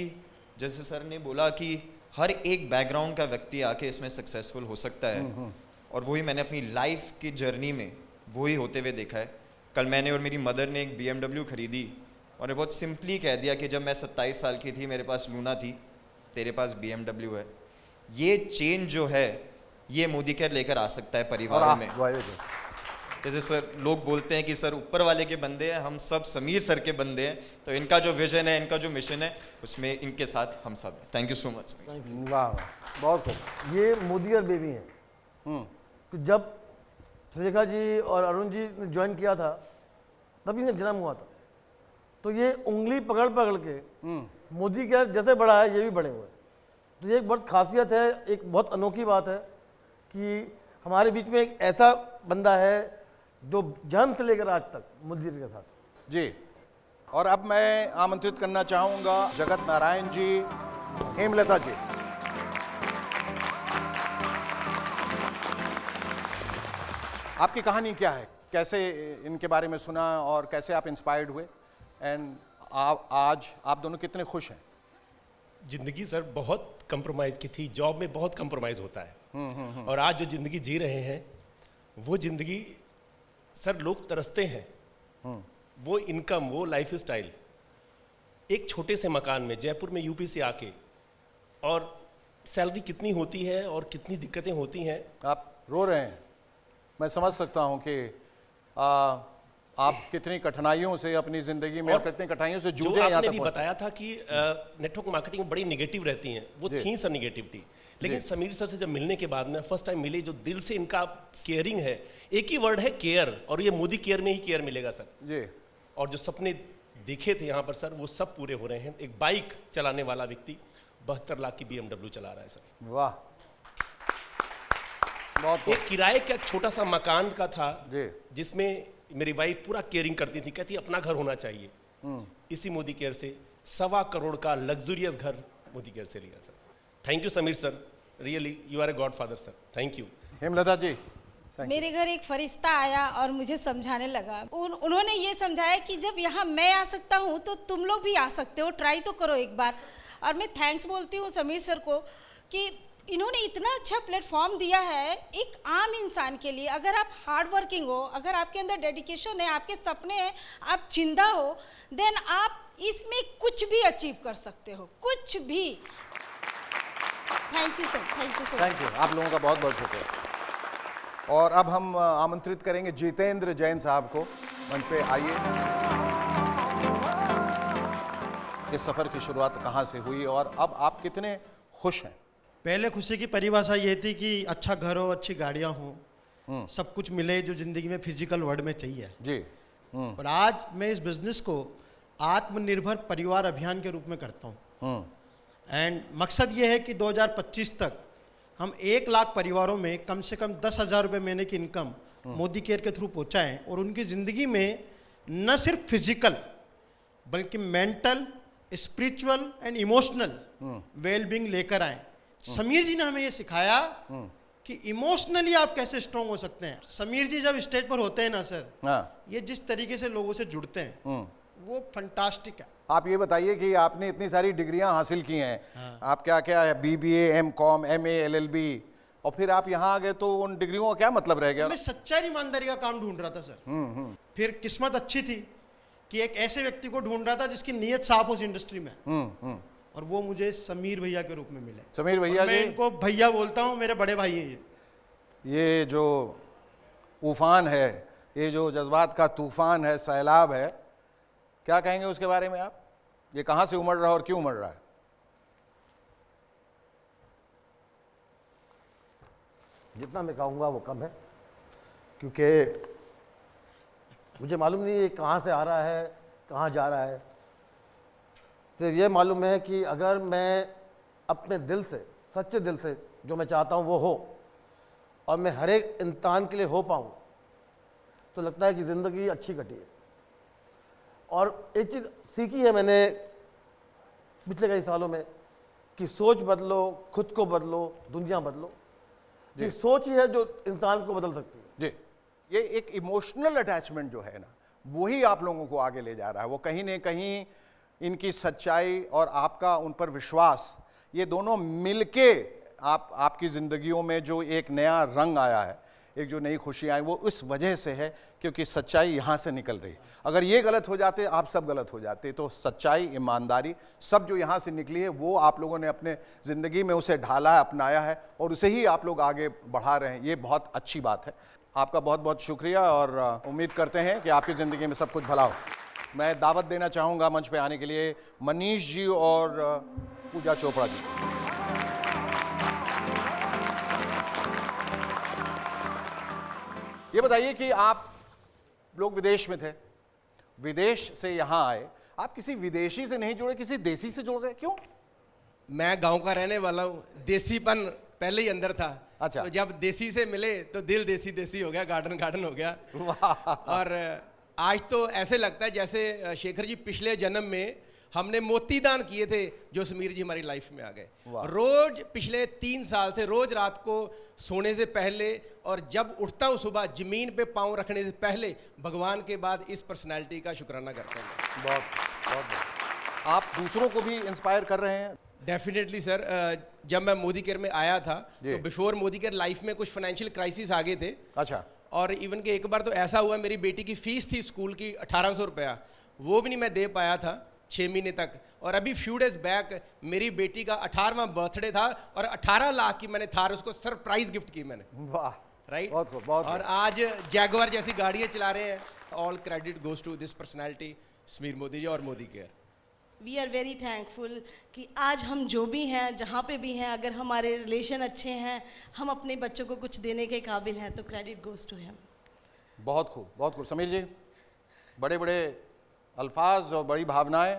जैसे सर ने बोला कि हर एक बैकग्राउंड का व्यक्ति आके इसमें सक्सेसफुल हो सकता है। और वही मैंने अपनी लाइफ की जर्नी में वही होते हुए देखा है। कल मैंने और मेरी मदर ने एक BMW खरीदी और बहुत सिंपली कह दिया कि जब मैं 27 साल की थी मेरे पास लूना थी, तेरे पास BMW है। ये चेंज जो है ये मोदी केयर लेकर आ सकता है परिवारों में। जैसे सर लोग बोलते हैं कि सर ऊपर वाले के बंदे हैं, हम सब समीर सर के बंदे हैं, तो इनका जो विजन है, इनका जो मिशन है, उसमें इनके साथ हम सब हैं। Thank you so much. वाह, बहुत खूब। ये मोदी और बेबी हैं। जब सुरेखा जी और अरुण जी ने ज्वाइन किया था तभी इनका जन्म हुआ था, तो ये उंगली पकड़ पकड़ के मोदी केयर जैसे बड़ा है ये भी बड़े हुए। तो ये एक बहुत खासियत है, एक बहुत अनोखी बात है कि हमारे बीच में एक ऐसा बंदा है जो जन्म से लेकर आज तक मोदी के साथ। जी, और अब मैं आमंत्रित करना चाहूँगा जगत नारायण जी, हेमलता जी। आपकी कहानी क्या है, कैसे इनके बारे में सुना और कैसे आप इंस्पायर्ड हुए, एंड आज आप दोनों कितने खुश हैं? जिंदगी सर बहुत कंप्रोमाइज़ की थी, जॉब में बहुत कंप्रोमाइज़ होता है। और आज जो ज़िंदगी जी रहे हैं वो ज़िंदगी सर लोग तरसते हैं, वो इनकम, वो लाइफ स्टाइल। एक छोटे से मकान में जयपुर में यूपी से आके, और सैलरी कितनी होती है और कितनी दिक्कतें होती हैं। आप रो रहे हैं, मैं समझ सकता हूँ कि आप कितनी कठिनाइयों से अपनी ज़िंदगी में, कितनी कठिनाइयों से जूझे हैं। आपने भी बताया था कि नेटवर्क मार्केटिंग बड़ी निगेटिव रहती हैं, वो थी सर निगेटिविटी। लेकिन समीर सर से जब मिलने के बाद में फर्स्ट टाइम मिले, जो दिल से इनका केयरिंग है, एक ही वर्ड है केयर, और ये मोदी केयर में ही केयर मिलेगा सर जी। और जो सपने देखे थे यहाँ पर सर वो सब पूरे हो रहे हैं। एक बाइक चलाने वाला व्यक्ति 72 लाख की BMW चला रहा है सर। वाह, बहुत। एक किराए का छोटा सा मकान का था जिसमें मेरी वाइफ पूरा केयरिंग करती थी, कहती अपना घर होना चाहिए। इसी मोदी केयर से 1.25 करोड़ का लग्जूरियस घर मोदी केयर से लिया sir. Thank you Sameer sir, really you are a godfather sir, thank you. Hemlata ji. मेरे घर एक फरिश्ता आया और मुझे समझाने लगा। उन्होंने ये समझाया कि जब यहाँ मैं आ सकता हूँ तो तुम लोग भी आ सकते हो, ट्राई तो करो एक बार। और मैं थैंक्स बोलती हूँ समीर सर को कि इन्होंने इतना अच्छा प्लेटफॉर्म दिया है एक आम इंसान के लिए। अगर आप हार्ड वर्किंग हो, अगर आपके अंदर डेडिकेशन है, आपके सपने हैं, आप जिंदा हो, देन आप इसमें कुछ भी अचीव कर सकते हो, कुछ भी। Thank you sir, thank you sir. Thank you, आप लोगों का बहुत बहुत शुक्रिया। और अब हम आमंत्रित करेंगे जितेंद्र जैन साहब को मंच पे। आइए। इस सफ़र की शुरुआत कहाँ से हुई और अब आप कितने खुश हैं? पहले खुशी की परिभाषा ये थी कि अच्छा घर हो, अच्छी गाड़ियाँ हों, सब कुछ मिले जो ज़िंदगी में फिजिकल वर्ल्ड में चाहिए जी। और आज मैं इस बिज़नेस को आत्मनिर्भर परिवार अभियान के रूप में करता हूँ। एंड मकसद ये है कि 2025 तक हम 1 लाख परिवारों में कम से कम 10,000 रुपये महीने की इनकम मोदी केयर के थ्रू पहुँचाएँ और उनकी ज़िंदगी में न सिर्फ फिजिकल बल्कि mental, spiritual and emotional wellbeing लेकर आए। समीर जी ने हमें ये सिखाया कि इमोशनली आप कैसे स्ट्रांग हो सकते हैं। समीर जी जब स्टेज पर होते हैं ना सर, ये जिस तरीके से लोगों से जुड़ते हैं वो फंटास्टिक है। आप ये बताइए कि आपने इतनी सारी डिग्रियां हासिल की हैं, आप क्या क्या है, BBA, M.Com, MA, LLB, और फिर आप यहाँ आ गए तो उन डिग्रियों का क्या मतलब रह गया? मैं सच्चाई ईमानदारी का काम ढूंढ रहा था सर। फिर किस्मत अच्छी थी कि एक ऐसे व्यक्ति को ढूंढ रहा था जिसकी नीयत साफ हो उस इंडस्ट्री में, और वो मुझे समीर भैया के रूप में मिले। समीर भैया, मैं इनको भैया बोलता हूँ, मेरे बड़े भाई हैं ये जो उफान है, ये जो जज्बात का तूफान है, सैलाब है, क्या कहेंगे उसके बारे में आप? ये कहाँ से उमड़ रहा है और क्यों उमड़ रहा है? जितना मैं कहूँगा वो कम है, क्योंकि मुझे मालूम नहीं ये कहाँ से आ रहा है, कहाँ जा रहा है। सिर्फ ये मालूम है कि अगर मैं अपने दिल से, सच्चे दिल से जो मैं चाहता हूँ वो हो और मैं हर एक इंसान के लिए हो पाऊँ, तो लगता है कि ज़िंदगी अच्छी कटी है। और एक चीज़ सीखी है मैंने पिछले कई सालों में कि सोच बदलो, खुद को बदलो, दुनिया बदलो। ये सोच ही है जो इंसान को बदल सकती है। जी, ये एक इमोशनल अटैचमेंट जो है ना, वही आप लोगों को आगे ले जा रहा है। वो कहीं न कहीं इनकी सच्चाई और आपका उन पर विश्वास, ये दोनों मिलके आपकी ज़िंदगियों में जो एक नया रंग आया है, एक जो नई खुशी आई, वो इस वजह से है क्योंकि सच्चाई यहाँ से निकल रही है। अगर ये गलत हो जाते, आप सब गलत हो जाते, तो सच्चाई, ईमानदारी सब जो यहाँ से निकली है वो आप लोगों ने अपने ज़िंदगी में उसे ढाला है, अपनाया है, और उसे ही आप लोग आगे बढ़ा रहे हैं। ये बहुत अच्छी बात है। आपका बहुत बहुत शुक्रिया और उम्मीद करते हैं कि आपकी ज़िंदगी में सब कुछ भला हो। मैं दावत देना चाहूँगा मंच पे आने के लिए मनीष जी और पूजा चोपड़ा जी। ये बताइए कि आप लोग विदेश में थे, विदेश से यहाँ आए, आप किसी विदेशी से नहीं जुड़े, किसी देसी से जुड़ गए, क्यों? मैं गांव का रहने वाला हूँ, देसीपन पहले ही अंदर था। अच्छा। तो जब देसी से मिले तो दिल देसी देसी हो गया, गार्डन गार्डन हो गया। और आज तो ऐसे लगता है जैसे शेखर जी पिछले जन्म में हमने मोतीदान किए थे, जो समीर जी हमारी लाइफ में आ गए। रोज पिछले 3 साल से रोज रात को सोने से पहले और जब उठता हूँ सुबह, जमीन पे पाँव रखने से पहले भगवान के बाद इस पर्सनैलिटी का शुक्राना करता हूँ। बहुत आप दूसरों को भी इंस्पायर कर रहे हैं? Definitely sir. जब मैं मोदी केयर में आया था तो बिफोर मोदी केयर लाइफ में कुछ फाइनेंशियल क्राइसिस आ गए थे। अच्छा। और इवन के एक बार तो ऐसा हुआ, मेरी बेटी की फीस थी स्कूल की 1800 रुपया, वो भी नहीं मैं दे पाया था 6 महीने तक। और अभी फ्यू डेज बैक मेरी बेटी का 18वां बर्थडे था और 18 लाख की मैंने थार उसको सरप्राइज गिफ्ट की मैंने। वाह, राइट। बहुत और आज जैगुआर जैसी गाड़ियाँ चला रहे हैं। All credit goes to this personality Sameer Modi ji और Modicare. We are very thankful कि आज हम जो भी हैं, जहाँ पे भी हैं, अगर हमारे रिलेशन अच्छे हैं, हम अपने बच्चों को कुछ देने के काबिल हैं, तो क्रेडिट गोज टू हिम। बहुत खूब, बहुत खूब। समीर जी, बड़े बड़े अल्फाज और बड़ी भावनाएं।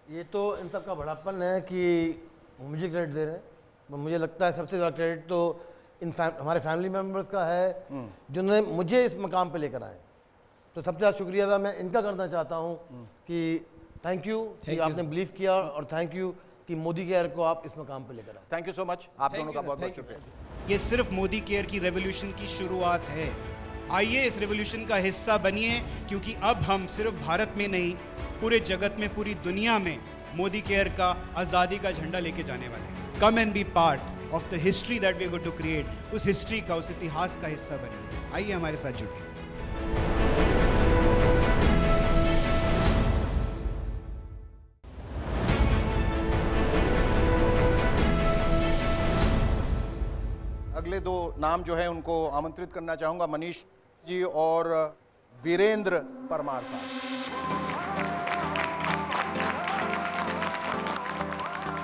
ये तो इन सब का बड़ापन है कि मुझे क्रेडिट दे रहे हैं। मुझे लगता है सबसे ज़्यादा क्रेडिट तो हमारे फैमिली मेम्बर्स का है, जिन्होंने मुझे इस मकाम पे लेकर आए। तो सबसे ज़्यादा शुक्रिया अदा मैं इनका करना चाहता हूँ कि थैंक यू कि आपने बिलीव किया, और थैंक यू कि मोदी केयर को आप इस मकाम पे लेकर आए। Thank you so much. आप दोनों का बहुत बहुत शुक्रिया। ये सिर्फ मोदी केयर की रेवोल्यूशन की शुरुआत है। आइए इस रेवोल्यूशन का हिस्सा बनिए, क्योंकि अब हम सिर्फ भारत में नहीं, पूरे जगत में, पूरी दुनिया में मोदी केयर का आज़ादी का झंडा लेके जाने वाले हैं। Come and be part of the history that we are going to create. उस हिस्ट्री का, उस इतिहास का हिस्सा बनिए। आइए हमारे साथ जुड़िए। अगले दो नाम जो है उनको आमंत्रित करना चाहूँगा, मनीष जी और वीरेंद्र परमार साहब।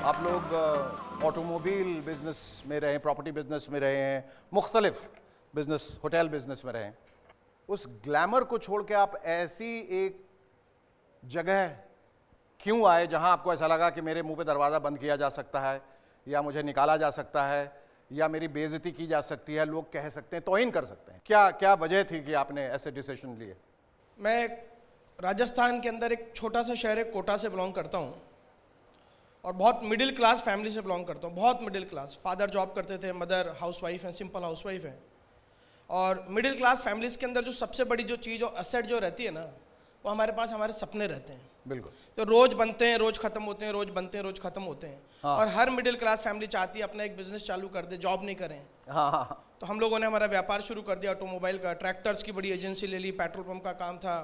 आप लोग ऑटोमोबाइल बिजनेस में रहे, प्रॉपर्टी बिजनेस में रहे हैं, मुख्तलिफ बिजनेस, होटल बिजनेस में रहे हैं। उस ग्लैमर को छोड़ के आप ऐसी एक जगह क्यों आए जहां आपको ऐसा लगा कि मेरे मुंह पे दरवाज़ा बंद किया जा सकता है, या मुझे निकाला जा सकता है, या मेरी बेइज्जती की जा सकती है, लोग कह सकते हैं, तौहीन कर सकते हैं? क्या क्या वजह थी कि आपने ऐसे डिसीजन लिए? मैं राजस्थान के अंदर एक छोटा सा शहर है कोटा से बिलोंग करता हूँ, और बहुत मिडिल क्लास फैमिली से बिलोंग करता हूँ, बहुत मिडिल क्लास। फादर जॉब करते थे, मदर हाउसवाइफ हैं, सिंपल हाउसवाइफ हैं। और मिडिल क्लास फैमिलीज़ के अंदर जो सबसे बड़ी जो चीज़ और असेट जो रहती है ना, वो हमारे पास हमारे सपने रहते हैं। बिल्कुल। तो रोज़ बनते हैं, रोज़ ख़त्म होते हैं, रोज़ बनते हैं, रोज़ ख़त्म होते हैं। हाँ। और हर मिडिल क्लास फैमिली चाहती है अपना एक बिजनेस चालू कर दे, जॉब नहीं करें। हाँ। तो हम लोगों ने हमारा व्यापार शुरू कर दिया ऑटोमोबाइल का। ट्रैक्टर्स की बड़ी एजेंसी ले ली, पेट्रोल पंप का काम था,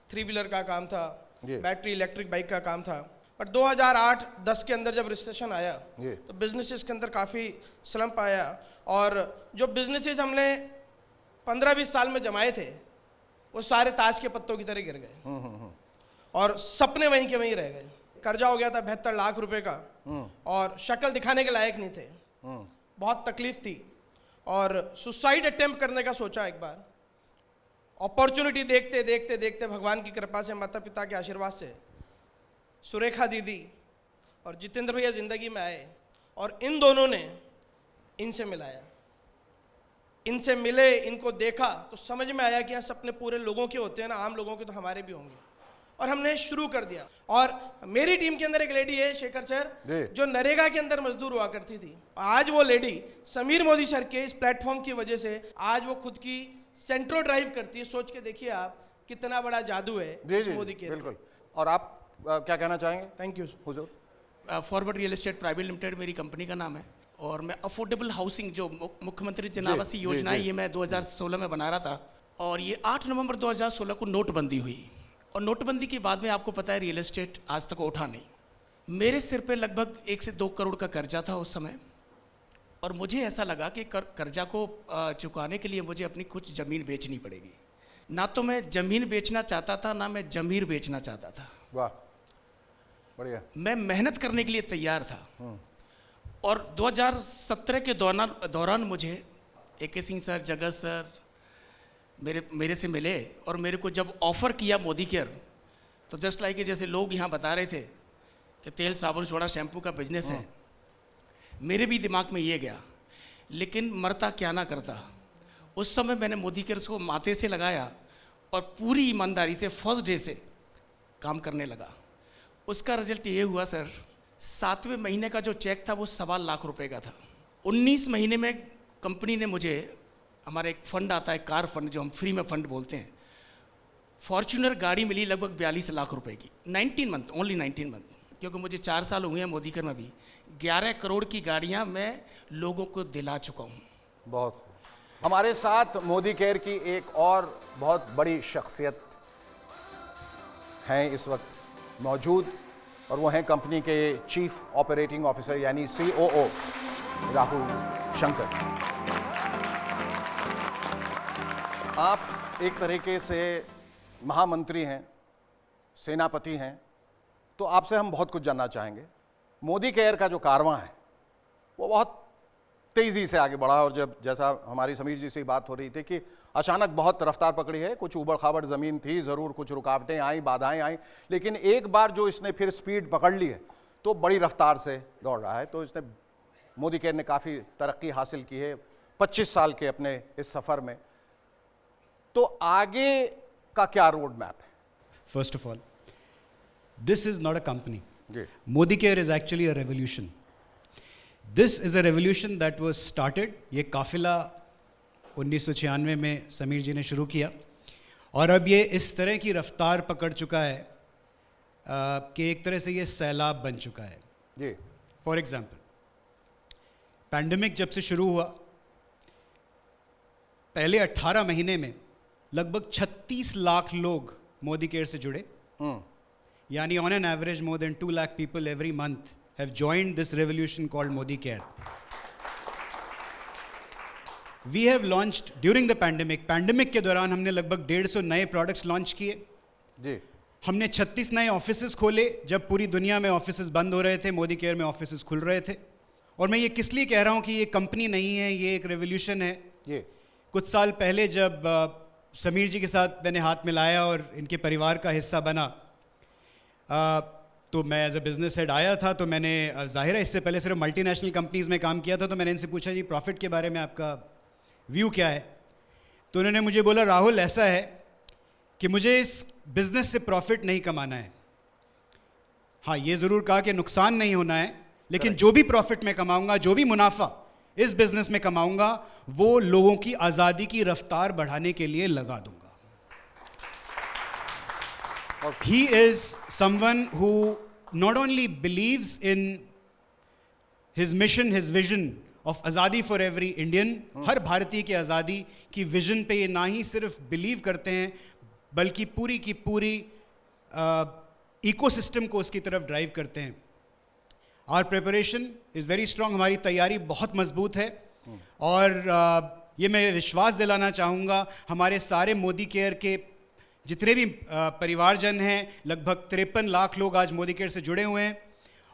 3 व्हीलर का काम था, बैटरी इलेक्ट्रिक बाइक का काम था। पर 2008-10 के अंदर जब रिसेशन आया तो बिजनेसेस के अंदर काफ़ी स्लम्प आया, और जो बिजनेसेस हमने 15-20 साल में जमाए थे वो सारे ताश के पत्तों की तरह गिर गए, और सपने वहीं के वहीं रह गए। कर्जा हो गया था 72 लाख रुपए का, और शक्ल दिखाने के लायक नहीं थे। बहुत तकलीफ थी, और सुसाइड अटेम्प्ट करने का सोचा एक बार। अपॉर्चुनिटी देखते देखते देखते भगवान की कृपा से, माता पिता के आशीर्वाद से सुरेखा दीदी और जितेंद्र भैया ज़िंदगी में आए, और इन दोनों ने इनसे मिलाया। इनसे मिले, इनको देखा तो समझ में आया कि यहाँ सपने पूरे लोगों के होते हैं ना, आम लोगों के, तो हमारे भी होंगे। और हमने शुरू कर दिया। और मेरी टीम के अंदर एक लेडी है, शेखर सर, जो नरेगा के अंदर मजदूर हुआ करती थी। आज वो लेडी समीर मोदी सर के इस प्लेटफॉर्म की वजह से आज वो खुद की सेंट्रो ड्राइव करती है। सोच के देखिए आप कितना बड़ा जादू है इस मोदी के। बिल्कुल। और आप क्या कहना चाहेंगे? Thank you Hazur. Forward real estate private limited मेरी कंपनी का नाम है, और मैं अफोर्डेबल हाउसिंग जो मुख्यमंत्री जन आवास योजना है, ये मैं 2016 में बना रहा था। और ये 8 नवंबर 2016 को नोटबंदी हुई, और नोटबंदी के बाद में आपको पता है रियल एस्टेट आज तक उठा नहीं। मेरे सिर पे लगभग 1 से 2 करोड़ का कर्जा था उस समय, और मुझे ऐसा लगा कि कर्जा को चुकाने के लिए मुझे अपनी कुछ ज़मीन बेचनी पड़ेगी। ना तो मैं ज़मीन बेचना चाहता था, ना मैं ज़मीर बेचना चाहता था। वाह, बढ़िया। मैं मेहनत करने के लिए तैयार था। और 2017 के दौरान मुझे AK सिंह सर, जगत सर मेरे से मिले, और मेरे को जब ऑफ़र किया मोदी केयर, तो जस्ट लाइक जैसे लोग यहाँ बता रहे थे कि तेल साबुन सोडा शैम्पू का बिजनेस है, मेरे भी दिमाग में ये गया, लेकिन मरता क्या ना करता। उस समय मैंने मोदी केयर को माथे से लगाया, और पूरी ईमानदारी से फर्स्ट डे से काम करने लगा। उसका रिजल्ट ये हुआ सर, 7वें महीने का जो चेक था वो 1.25 लाख रुपए का था। 19 महीने में कंपनी ने मुझे, हमारा एक फंड आता है कार फंड, जो हम फ्री में फंड बोलते हैं, फॉर्च्यूनर गाड़ी मिली लगभग 42 लाख रुपए की। 19 मंथ, ओनली 19 मंथ, क्योंकि मुझे 4 साल हुए हैं मोदी केयर में भी। 11 करोड़ की गाड़ियां मैं लोगों को दिला चुका हूँ। बहुत खूब। हमारे साथ मोदी केयर की एक और बहुत बड़ी शख्सियत हैं इस वक्त मौजूद, और वो हैं कंपनी के चीफ ऑपरेटिंग ऑफिसर यानी COO राहुल शंकर। आप एक तरीके से महामंत्री हैं, सेनापति हैं, तो आपसे हम बहुत कुछ जानना चाहेंगे। मोदी केयर का जो कारवां है वो बहुत तेज़ी से आगे बढ़ा, और जब जैसा हमारी समीर जी से बात हो रही थी कि अचानक बहुत रफ्तार पकड़ी है, कुछ उबड़ खाबड़ ज़मीन थी, ज़रूर कुछ रुकावटें आई, बाधाएं आई, लेकिन एक बार जो इसने फिर स्पीड पकड़ ली है तो बड़ी रफ्तार से दौड़ रहा है। तो इसने, मोदी केयर ने काफ़ी तरक्की हासिल की है 25 साल के अपने इस सफ़र में। तो आगे का क्या रोड मैप है? First of all, this is not a company. Modi Care is actually a revolution. This is a revolution that was started. ये काफिला 1996 में समीर जी ने शुरू किया, और अब ये इस तरह की रफ्तार पकड़ चुका है कि एक तरह से ये सैलाब बन चुका है। जी। फॉर एग्जाम्पल, पैंडेमिक जब से शुरू हुआ, पहले 18 महीने में लगभग 36 लाख लोग मोदी केयर से जुड़े, यानी on an average more than 2 lakh people every month have joined this revolution called Modi Care. We have launched during the pandemic के दौरान हमने लगभग 150 नए प्रोडक्ट्स लॉन्च किए जी। हमने 36 नए ऑफिसेज खोले जब पूरी दुनिया में ऑफिसेज बंद हो रहे थे, मोदी केयर में ऑफिसेज खुल रहे थे। और मैं ये किस लिए कह रहा हूँ कि ये कंपनी नहीं है, ये एक रेवोल्यूशन है। ये कुछ साल पहले जब समीर जी के साथ मैंने हाथ मिलाया और इनके परिवार का हिस्सा बना, तो मैं एज ए बिजनेस हेड आया था, तो मैंने जाहिर है इससे पहले सिर्फ मल्टीनेशनल कंपनीज में काम किया था, तो मैंने इनसे पूछा जी प्रॉफिट के बारे में आपका व्यू क्या है। तो उन्होंने मुझे बोला राहुल ऐसा है कि मुझे इस बिजनेस से प्रॉफिट नहीं कमाना है, हाँ ये ज़रूर कहा कि नुकसान नहीं होना है, लेकिन जो भी प्रॉफिट मैं कमाऊंगा, जो भी मुनाफा इस बिजनेस में कमाऊंगा, वो लोगों की आज़ादी की रफ्तार बढ़ाने के लिए लगा दूंगा। He is someone who not only believes in his mission, his vision of आज़ादी for every Indian, हर भारतीय की आज़ादी की विजन पे ये ना ही सिर्फ बिलीव करते हैं, बल्कि पूरी की पूरी इकोसिस्टम को उसकी तरफ ड्राइव करते हैं। Our preparation is very strong, हमारी तैयारी बहुत मजबूत है। और ये मैं विश्वास दिलाना चाहूँगा हमारे सारे मोदी केयर के जितने भी परिवारजन हैं, लगभग 53 लाख लोग आज मोदी केयर से जुड़े हुए हैं,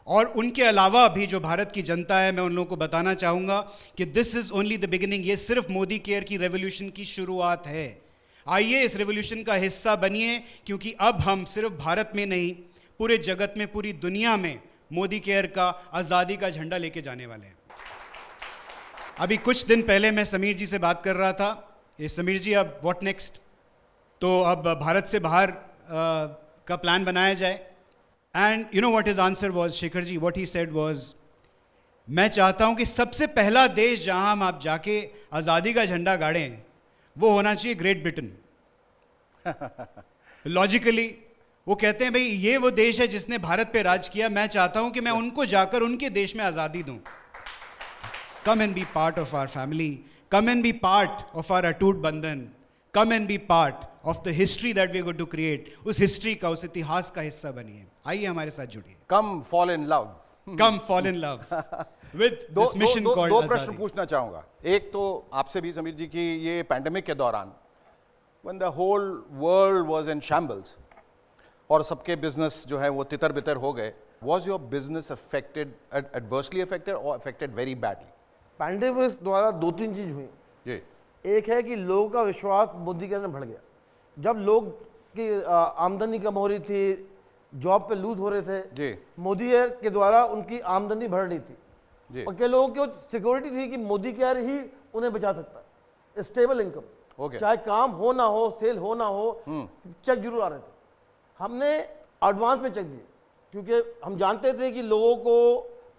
और उनके अलावा भी जो भारत की जनता है, मैं उन लोगों को बताना चाहूँगा कि this is only the beginning. ये सिर्फ मोदी केयर की रेवोल्यूशन की शुरुआत है। आइए इस रेवोल्यूशन का हिस्सा बनिए, क्योंकि अब हम सिर्फ भारत में नहीं, पूरे जगत में, पूरी दुनिया में मोदी केयर का आज़ादी का झंडा लेके जाने वाले हैं। अभी कुछ दिन पहले मैं समीर जी से बात कर रहा था, ये समीर जी अब व्हाट नेक्स्ट, तो अब भारत से बाहर का प्लान बनाया जाए। And you know what his answer was, Shekhar ji, what he said was, मैं चाहता हूं कि सबसे पहला देश जहां हम आप जाके आज़ादी का झंडा गाड़ें वो होना चाहिए ग्रेट ब्रिटेन। लॉजिकली वो कहते हैं भाई ये वो देश है जिसने भारत पे राज किया, मैं चाहता हूं कि मैं उनको जाकर उनके देश में आज़ादी दूं। Come and be part of our family, come and be part of our अटूट बंधन, come and be part of the history that we are going to create. उस हिस्ट्री का, उस इतिहास का हिस्सा बनिए। आइए हमारे साथ जुड़िए। Come fall in love, come fall in love with this mission called दो प्रश्न पूछना चाहूंगा। एक तो आपसे भी समीर जी की, ये पैंडेमिक के दौरान when the whole world was in shambles और सबके बिजनेस जो है वो तितर बितर हो गए, was your business affected, adversely affected or affected very badly? Pandemic द्वारा दो तीन चीज हुई। जी। एक है कि लोगों का विश्वास मोदी के में बढ़ गया। जब लोग की आमदनी कम हो रही थी, जॉब पे लूज हो रहे थे, जी, मोदी केयर के द्वारा उनकी आमदनी बढ़ रही थी। जी। और कई लोगों की सिक्योरिटी थी कि मोदी केयर ही उन्हें बचा सकता है, स्टेबल इनकम। Okay. चाहे काम हो ना हो, सेल हो ना हो, चेक जरूर आ रहे थे। हमने एडवांस में चेक दिए, क्योंकि हम जानते थे कि लोगों को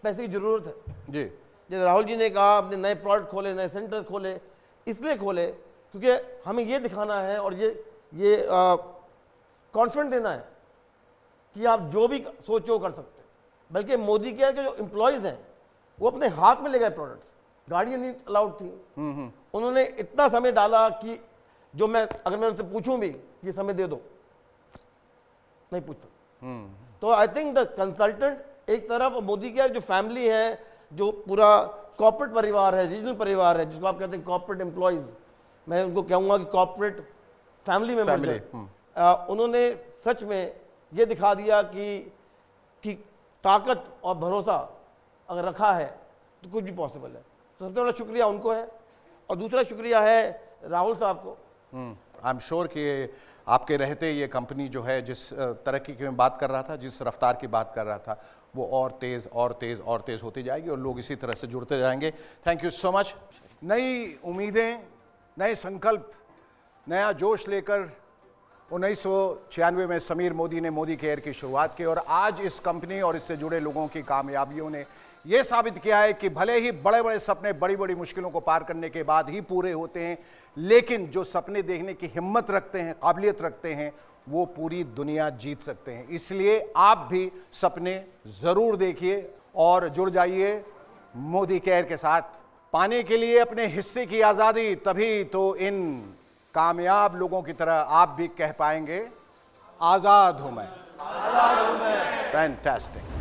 पैसे की जरूरत है। जी। जैसे राहुल जी ने कहा, अपने नए प्रोडक्ट खोले, नए सेंटर खोले, इसलिए खोले क्योंकि हमें ये दिखाना है और ये कॉन्फिडेंस देना है कि आप जो भी सोचो कर सकते हैं। बल्कि मोदी केयर के जो एम्प्लॉयज़ हैं वो अपने हाथ में ले गए प्रोडक्ट्स, गाड़ियाँ नहीं अलाउड थी। उन्होंने इतना समय डाला कि जो अगर मैं उनसे पूछूं भी ये समय दे दो, नहीं पूछता। तो आई थिंक द कंसल्टेंट एक तरफ, और मोदी केयर जो फैमिली है, जो पूरा कॉर्पोरेट परिवार है, रीजनल परिवार है, जिसको आप कहते हैं कॉर्पोरेट एम्प्लॉयज़, मैं उनको कहूँगा कि कॉर्पोरेट फैमिली मेंबर, उन्होंने सच में ये दिखा दिया कि ताकत और भरोसा अगर रखा है तो कुछ भी पॉसिबल है। तो सबसे बड़ा शुक्रिया उनको है, और दूसरा शुक्रिया है राहुल साहब को। आई एम श्योर कि आपके रहते ये कंपनी जो है जिस तरक्की की मैं बात कर रहा था, जिस रफ्तार की बात कर रहा था, वो और तेज़ और तेज़ और तेज़ होती जाएगी और लोग इसी तरह से जुड़ते जाएंगे। Thank you so much. नई उम्मीदें, नए संकल्प, नया जोश लेकर 1996 में समीर मोदी ने मोदी केयर की शुरुआत की, और आज इस कंपनी और इससे जुड़े लोगों की कामयाबियों ने यह साबित किया है कि भले ही बड़े बड़े सपने बड़ी बड़ी मुश्किलों को पार करने के बाद ही पूरे होते हैं, लेकिन जो सपने देखने की हिम्मत रखते हैं, काबिलियत रखते हैं, वो पूरी दुनिया जीत सकते हैं। इसलिए आप भी सपने ज़रूर देखिए और जुड़ जाइए मोदी केयर के साथ। पाने के लिए अपने हिस्से की आज़ादी, तभी तो इन कामयाब लोगों की तरह आप भी कह पाएंगे, आज़ाद हूं मैं। फैंटास्टिक।